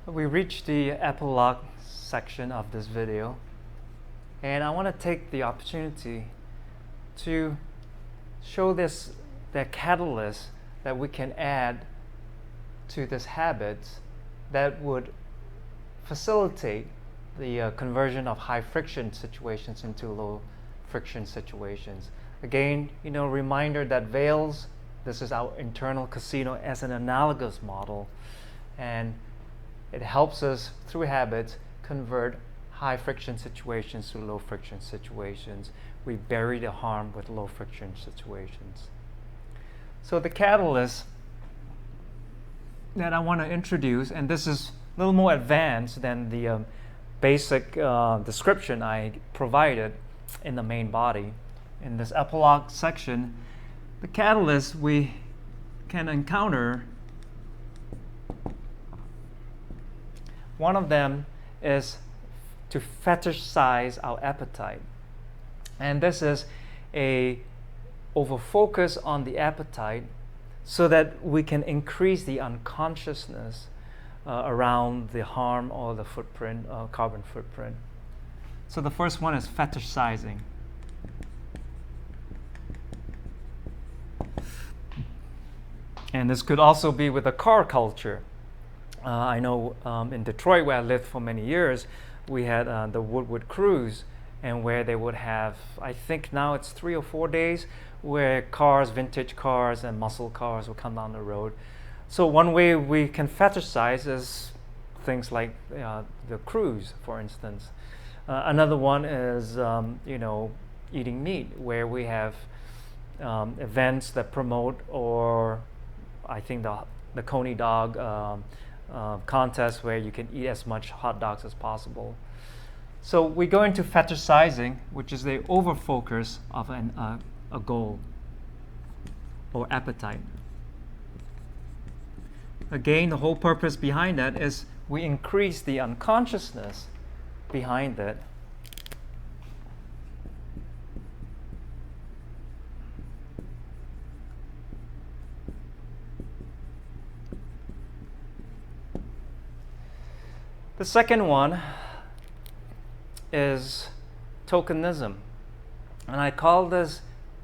We reached the epilogue section of this video, and I want to take the opportunity to show the catalyst that we can add to this habit that would facilitate the conversion of high friction situations into low friction situations. Again, reminder that Vails, this is our internal casino as an analogous model, and it helps us through habits convert high friction situations to low friction situations. We bury the harm with low friction situations. So the catalyst that I want to introduce, and this is a little more advanced than the basic description I provided in the main body. In this epilogue section, the catalyst we can encounter, one of them is to fetishize our appetite. And this is a over-focus on the appetite so that we can increase the unconsciousness around the harm or the footprint, carbon footprint. So the first one is fetishizing. And this could also be with the car culture. I know in Detroit, where I lived for many years, we had the Woodward Cruise, and where they would have, I think now it's 3 or 4 days, where cars, vintage cars and muscle cars will come down the road. So one way we can fetishize is things like the cruise, for instance. Another one is, eating meat, where we have events that promote, or I think the Coney dog contest where you can eat as much hot dogs as possible. So we go into fetishizing, which is the over-focus of a goal or appetite. Again, the whole purpose behind that is we increase the unconsciousness behind it. The second one is tokenism, and I call this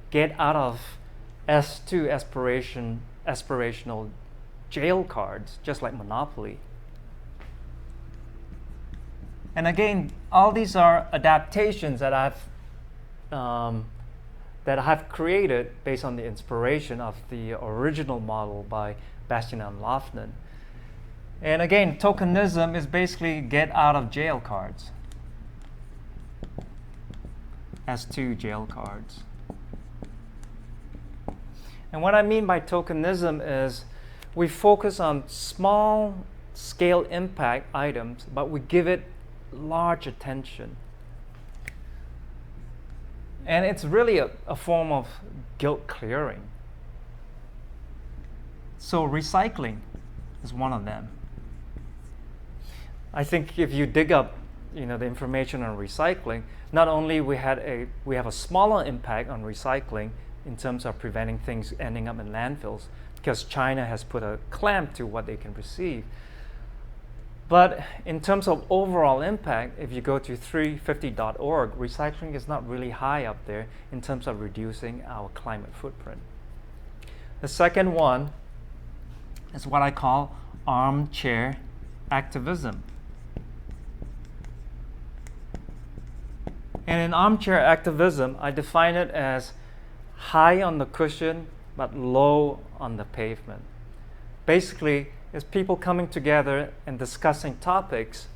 get out of S2 aspirational jail cards, just like Monopoly. And again, all these are adaptations that I've created based on the inspiration of the original model by Bastian and Lofgren. And again, tokenism is basically get out of jail cards. S2 jail cards. And what I mean by tokenism is we focus on small scale impact items, but we give it large attention. And it's really a form of guilt clearing. So recycling is one of them. I think if you dig up, the information on recycling, not only we have a smaller impact on recycling in terms of preventing things ending up in landfills, because China has put a clamp to what they can receive. But in terms of overall impact, if you go to 350.org, recycling is not really high up there in terms of reducing our climate footprint. The second one is what I call armchair activism. And in armchair activism, I define it as high on the cushion but low on the pavement. Basically, it's people coming together and discussing topics,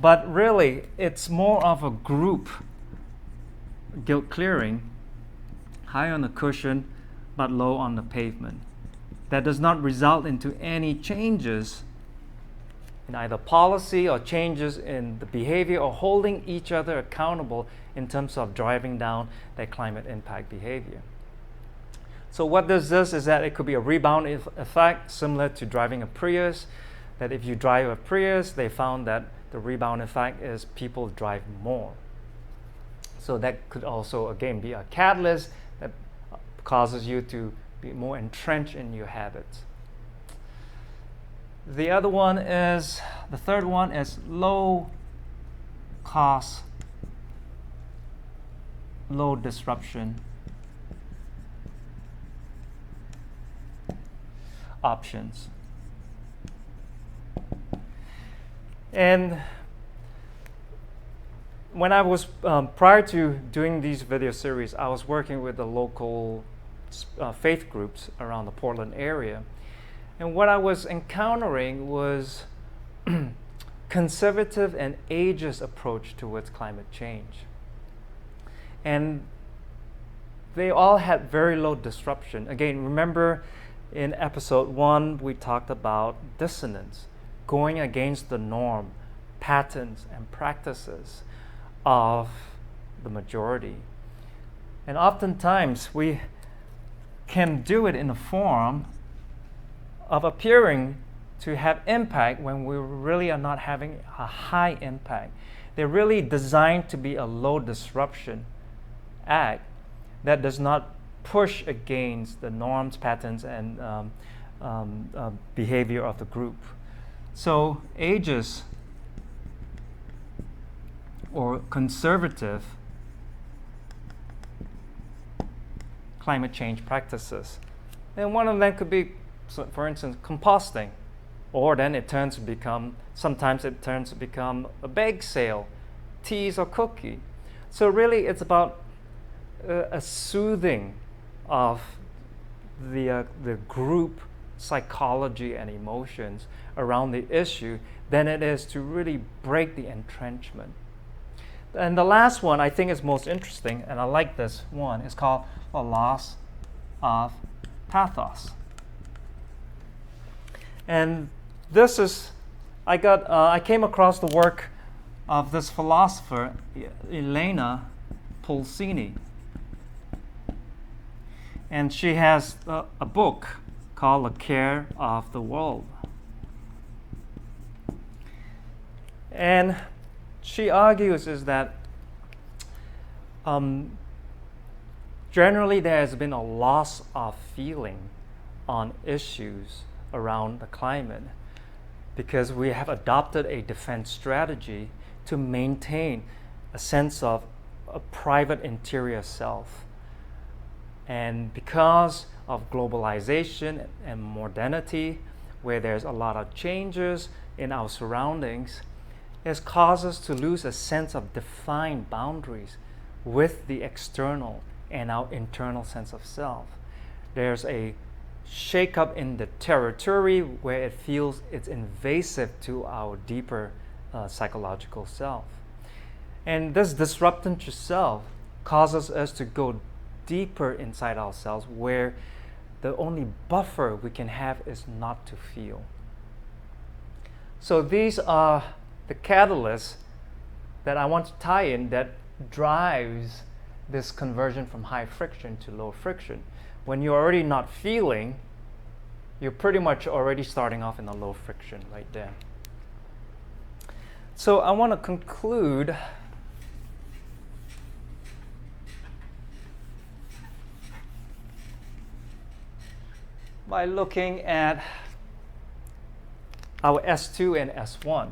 but really it's more of a group guilt clearing, high on the cushion but low on the pavement. That does not result into any changes in either policy or changes in the behavior or holding each other accountable in terms of driving down their climate impact behavior. So what this does is that it could be a rebound effect similar to driving a Prius, that if you drive a Prius, they found that the rebound effect is people drive more. So that could also, again, be a catalyst that causes you to be more entrenched in your habits. The other one is, the third one is low cost, low disruption options. And when I was, prior to doing these video series, I was working with the local faith groups around the Portland area. And what I was encountering was conservative and ageist approach towards climate change. And they all had very low disruption. Again, remember in episode 1, we talked about dissonance, going against the norm, patterns, and practices of the majority. And oftentimes we can do it in a form of appearing to have impact when we really are not having a high impact. They're really designed to be a low disruption act that does not push against the norms, patterns, and behavior of the group. So ageist or conservative climate change practices. And one of them could be, so for instance, composting, or then sometimes it turns to become a bake sale, teas or cookie. So really it's about a soothing of the group psychology and emotions around the issue than it is to really break the entrenchment. And the last one I think is most interesting, and I like this one, is called a loss of pathos. And this is, I came across the work of this philosopher, Elena Polsini. And she has a book called The Care of the World. And she argues is that generally there has been a loss of feeling on issues around the climate because we have adopted a defense strategy to maintain a sense of a private interior self. And because of globalization and modernity, where there's a lot of changes in our surroundings, it causes us to lose a sense of defined boundaries with the external and our internal sense of self. There's a shake-up in the territory where it feels it's invasive to our deeper psychological self. And this disruption to self causes us to go deeper inside ourselves, where the only buffer we can have is not to feel. So these are the catalysts that I want to tie in that drives this conversion from high friction to low friction. When you're already not feeling, you're pretty much already starting off in a low friction right there. So I want to conclude by looking at our S2 and S1.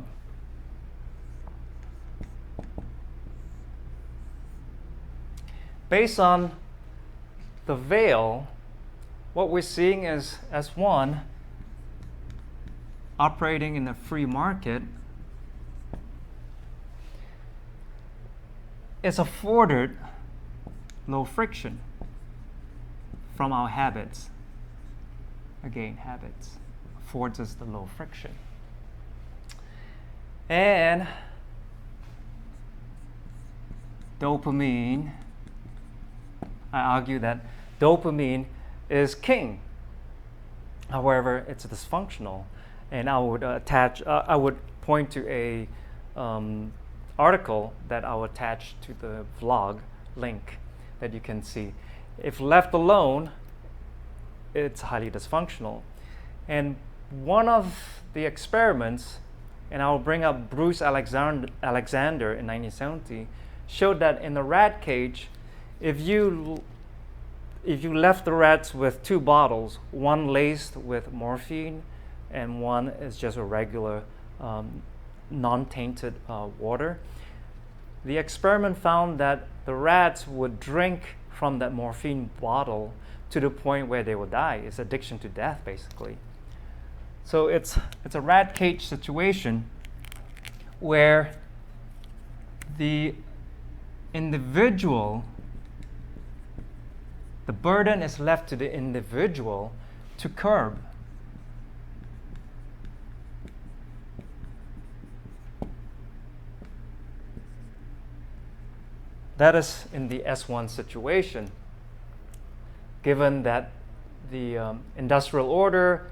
Based on the veil, what we're seeing is S1 operating in a free market is afforded low friction from our habits. Again, habits affords us the low friction. And dopamine, I argue that dopamine is king. However, it's dysfunctional. And I would point to a article that I'll attach to the vlog link that you can see. If left alone, it's highly dysfunctional. And one of the experiments, and I'll bring up Bruce Alexander in 1970, showed that in the rat cage, if you left the rats with 2 bottles, one laced with morphine and one is just a regular non-tainted water. The experiment found that the rats would drink from that morphine bottle to the point where they would die. It's addiction to death, basically. So it's a rat cage situation where the individual, the burden is left to the individual to curb. That is in the S1 situation. Given that the industrial order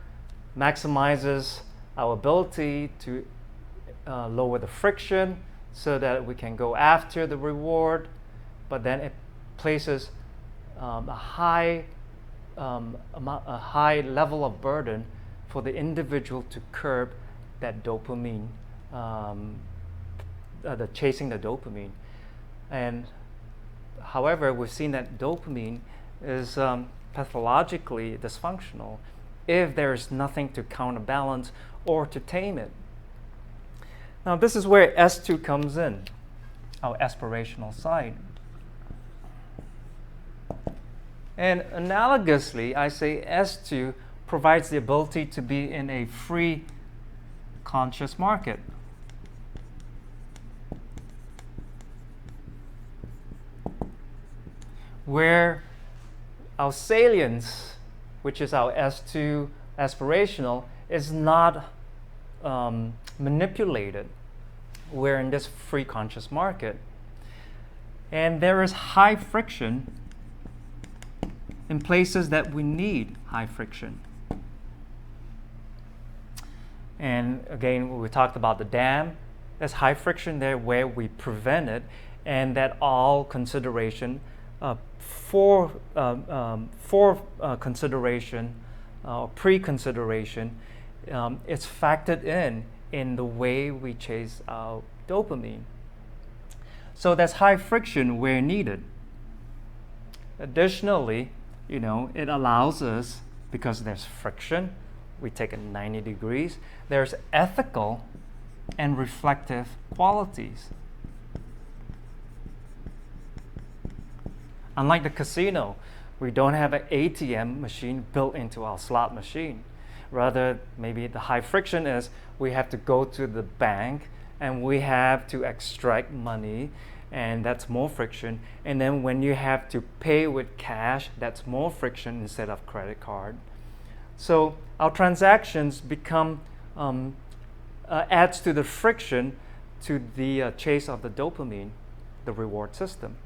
maximizes our ability to lower the friction so that we can go after the reward, but then it places a high level of burden for the individual to curb that dopamine, chasing the dopamine. And however, we've seen that dopamine is pathologically dysfunctional if there is nothing to counterbalance or to tame it. Now, this is where S2 comes in, our aspirational side. And analogously, I say S2 provides the ability to be in a free conscious market. Where our salience, which is our S2 aspirational, is not manipulated. We're in this free conscious market. And there is high friction in places that we need high friction. And again, we talked about the dam. There's high friction there where we prevent it, and that all consideration for consideration or pre-consideration it's factored in the way we chase our dopamine. So there's high friction where needed. Additionally, it allows us, because there's friction, we take it 90 degrees, there's ethical and reflective qualities. Unlike the casino, we don't have an ATM machine built into our slot machine. Rather, maybe the high friction is we have to go to the bank and we have to extract money, and that's more friction. And then when you have to pay with cash, that's more friction instead of credit card. So our transactions become adds to the friction to the chase of the dopamine, the reward system.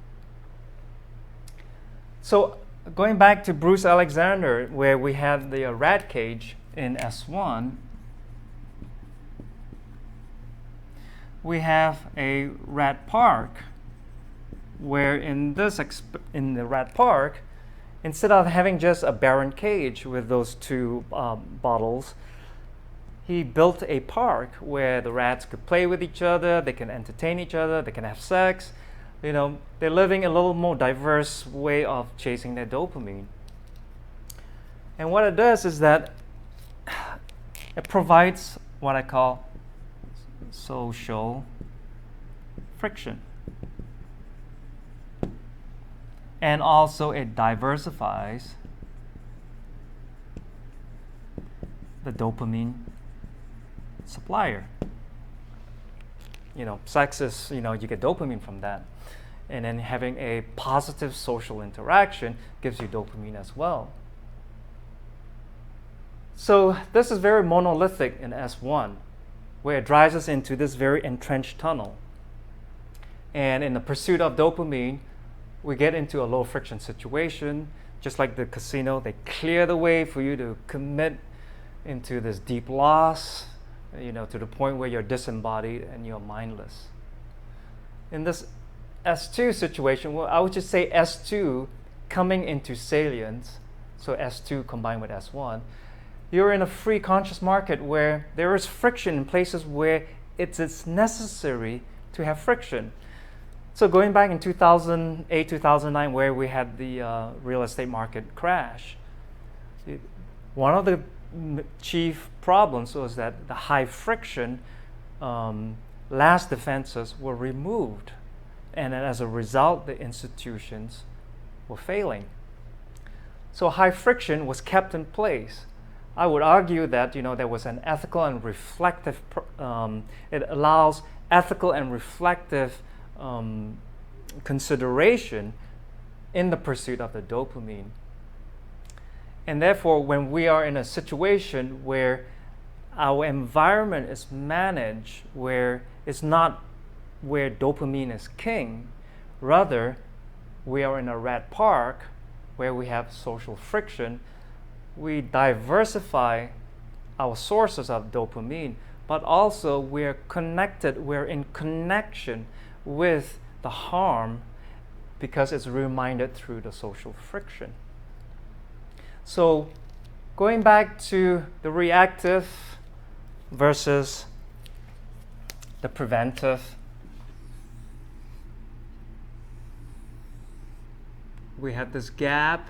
So going back to Bruce Alexander, where we had the rat cage in S1, we have a rat park, where in the rat park, instead of having just a barren cage with those two bottles, he built a park where the rats could play with each other, they can entertain each other, they can have sex. They're living a little more diverse way of chasing their dopamine. And what it does is that it provides what I call social friction. And also it diversifies the dopamine supplier. Sex is, you get dopamine from that. And then having a positive social interaction gives you dopamine as well. So this is very monolithic in S1, where it drives us into this very entrenched tunnel. And in the pursuit of dopamine, we get into a low friction situation. Just like the casino, they clear the way for you to commit into this deep loss, to the point where you're disembodied and you're mindless. In this S2 situation, well, I would just say S2 coming into salience, so S2 combined with S1, you're in a free conscious market where there is friction in places where it's necessary to have friction. So going back in 2008, 2009, where we had the real estate market crash, one of the chief problems was that the high friction last defenses were removed, and as a result, the institutions were failing. So high friction was kept in place. I would argue that there was an ethical and reflective. It allows ethical and reflective consideration in the pursuit of the dopamine. And therefore, when we are in a situation where our environment is managed, where it's not where dopamine is king, rather we are in a rat park where we have social friction, we diversify our sources of dopamine, but also we're in connection with the harm because it's reminded through the social friction. So going back to the reactive versus the preventive, we have this gap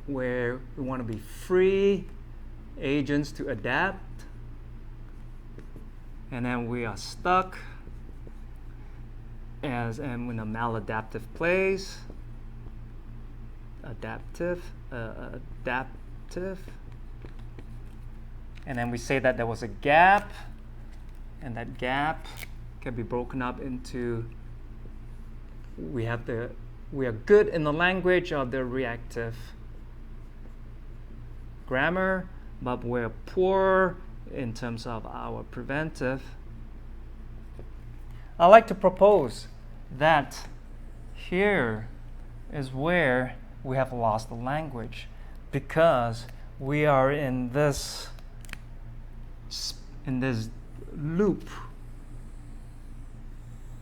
where we want to be free agents to adapt, and then we are stuck as in a maladaptive place. Adaptive, and then we say that there was a gap, and that gap can be broken up into we are good in the language of the reactive grammar, but we're poor in terms of our preventive. I'd like to propose that here is where we have lost the language, because we are in this loop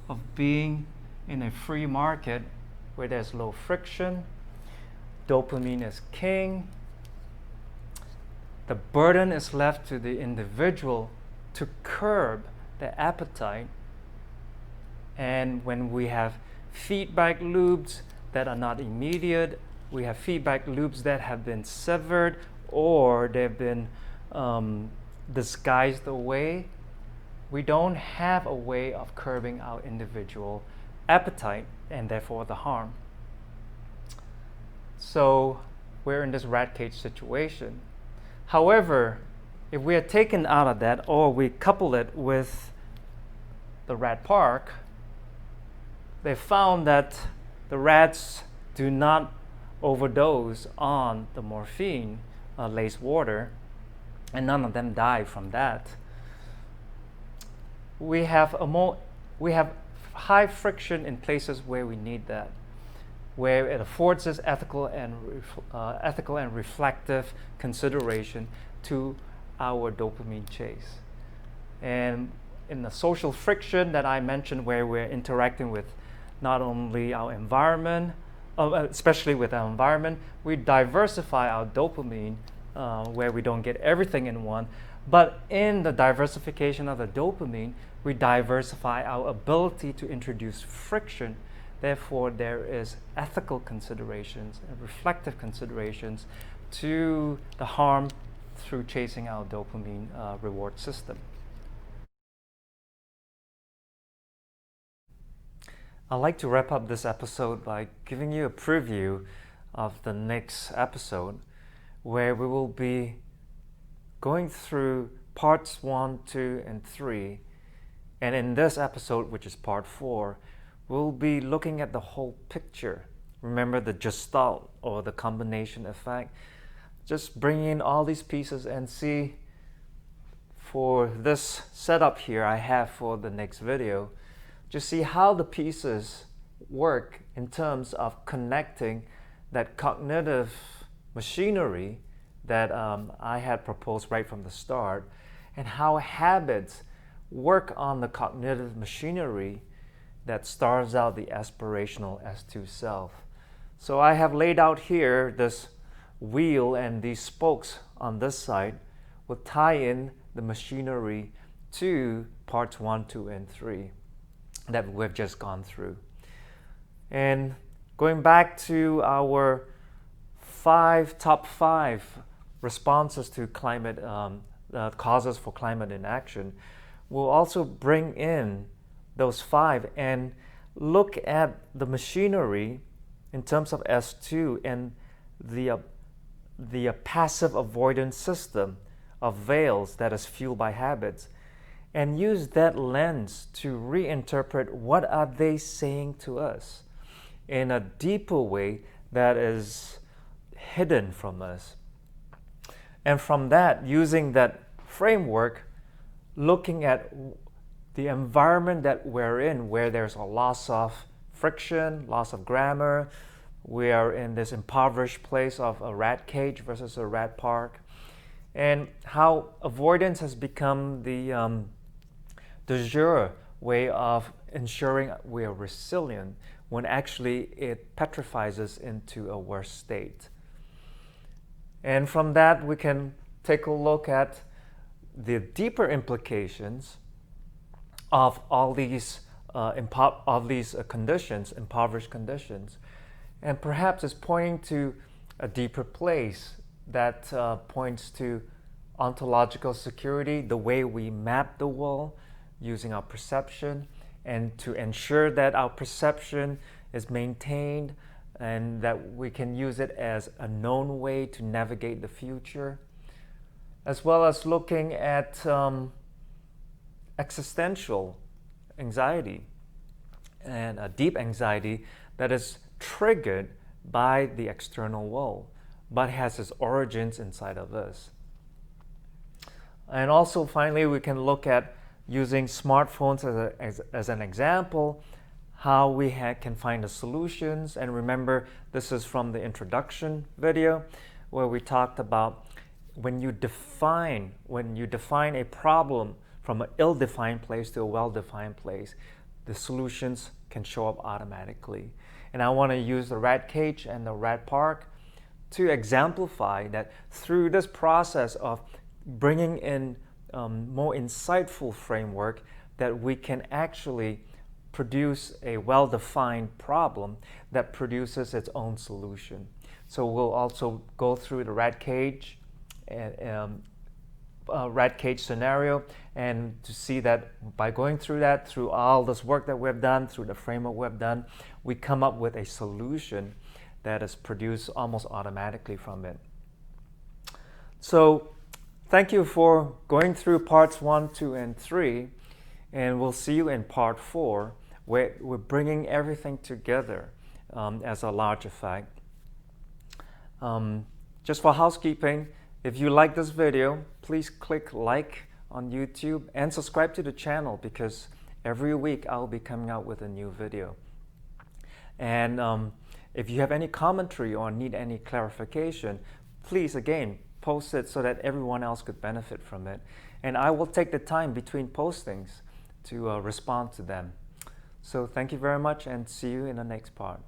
of being in a free market where there's low friction, dopamine is king, the burden is left to the individual to curb the appetite, and when we have feedback loops that are not immediate, we have feedback loops that have been severed or they've been disguised away, we don't have a way of curbing our individual appetite and therefore the harm. So we're in this rat cage situation. However, if we are taken out of that or we couple it with the rat park, they found that the rats do not overdose on the morphine laced water, and none of them die from that. We have high friction in places where we need that, where it affords us ethical and reflective consideration to our dopamine chase. And in the social friction that I mentioned, where we're interacting with not only our environment, especially with our environment, we diversify our dopamine where we don't get everything in one. But in the diversification of the dopamine, we diversify our ability to introduce friction. Therefore, there is ethical considerations and reflective considerations to the harm through chasing our dopamine reward system. I'd like to wrap up this episode by giving you a preview of the next episode, where we will be going through parts 1, 2, and 3. And in this episode, which is part 4, we'll be looking at the whole picture. Remember the gestalt or the combination effect. Just bring in all these pieces and see, for this setup here I have for the next video, just see how the pieces work in terms of connecting that cognitive machinery that I had proposed right from the start, and how habits work on the cognitive machinery that starves out the aspirational S2 self. So I have laid out here this wheel, and these spokes on this side will tie in the machinery to parts 1, 2, and 3 that we've just gone through. And going back to our top five responses to climate causes for climate inaction, we'll also bring in those 5 and look at the machinery in terms of S2 and the passive avoidance system of veils that is fueled by habits, and use that lens to reinterpret what are they saying to us in a deeper way that is hidden from us. And from that, using that framework, looking at the environment that we're in, where there's a loss of friction, loss of grammar, we are in this impoverished place of a rat cage versus a rat park, and how avoidance has become the de jure way of ensuring we are resilient, when actually it petrifies us into a worse state. And from that, we can take a look at the deeper implications of all these conditions, impoverished conditions, and perhaps it's pointing to a deeper place that points to ontological security, the way we map the world using our perception, and to ensure that our perception is maintained and that we can use it as a known way to navigate the future, as well as looking at existential anxiety and a deep anxiety that is triggered by the external world, but has its origins inside of us. And also, finally, we can look at using smartphones as an example, how we can find the solutions. And remember, this is from the introduction video where we talked about when you define a problem from an ill-defined place to a well-defined place, the solutions can show up automatically. And I want to use the rat cage and the rat park to exemplify that through this process of bringing in more insightful framework, that we can actually produce a well-defined problem that produces its own solution. So we'll also go through the rat cage scenario, and to see that by going through that, through all this work that we've done, through the framework we've done, we come up with a solution that is produced almost automatically from it. So thank you for going through parts 1, 2, and 3, and we'll see you in part 4, where we're bringing everything together as a large effect. Just for housekeeping, if you like this video, please click like on YouTube and subscribe to the channel, because every week I'll be coming out with a new video. And if you have any commentary or need any clarification, please again post it so that everyone else could benefit from it. And I will take the time between postings to respond to them. So thank you very much, and see you in the next part.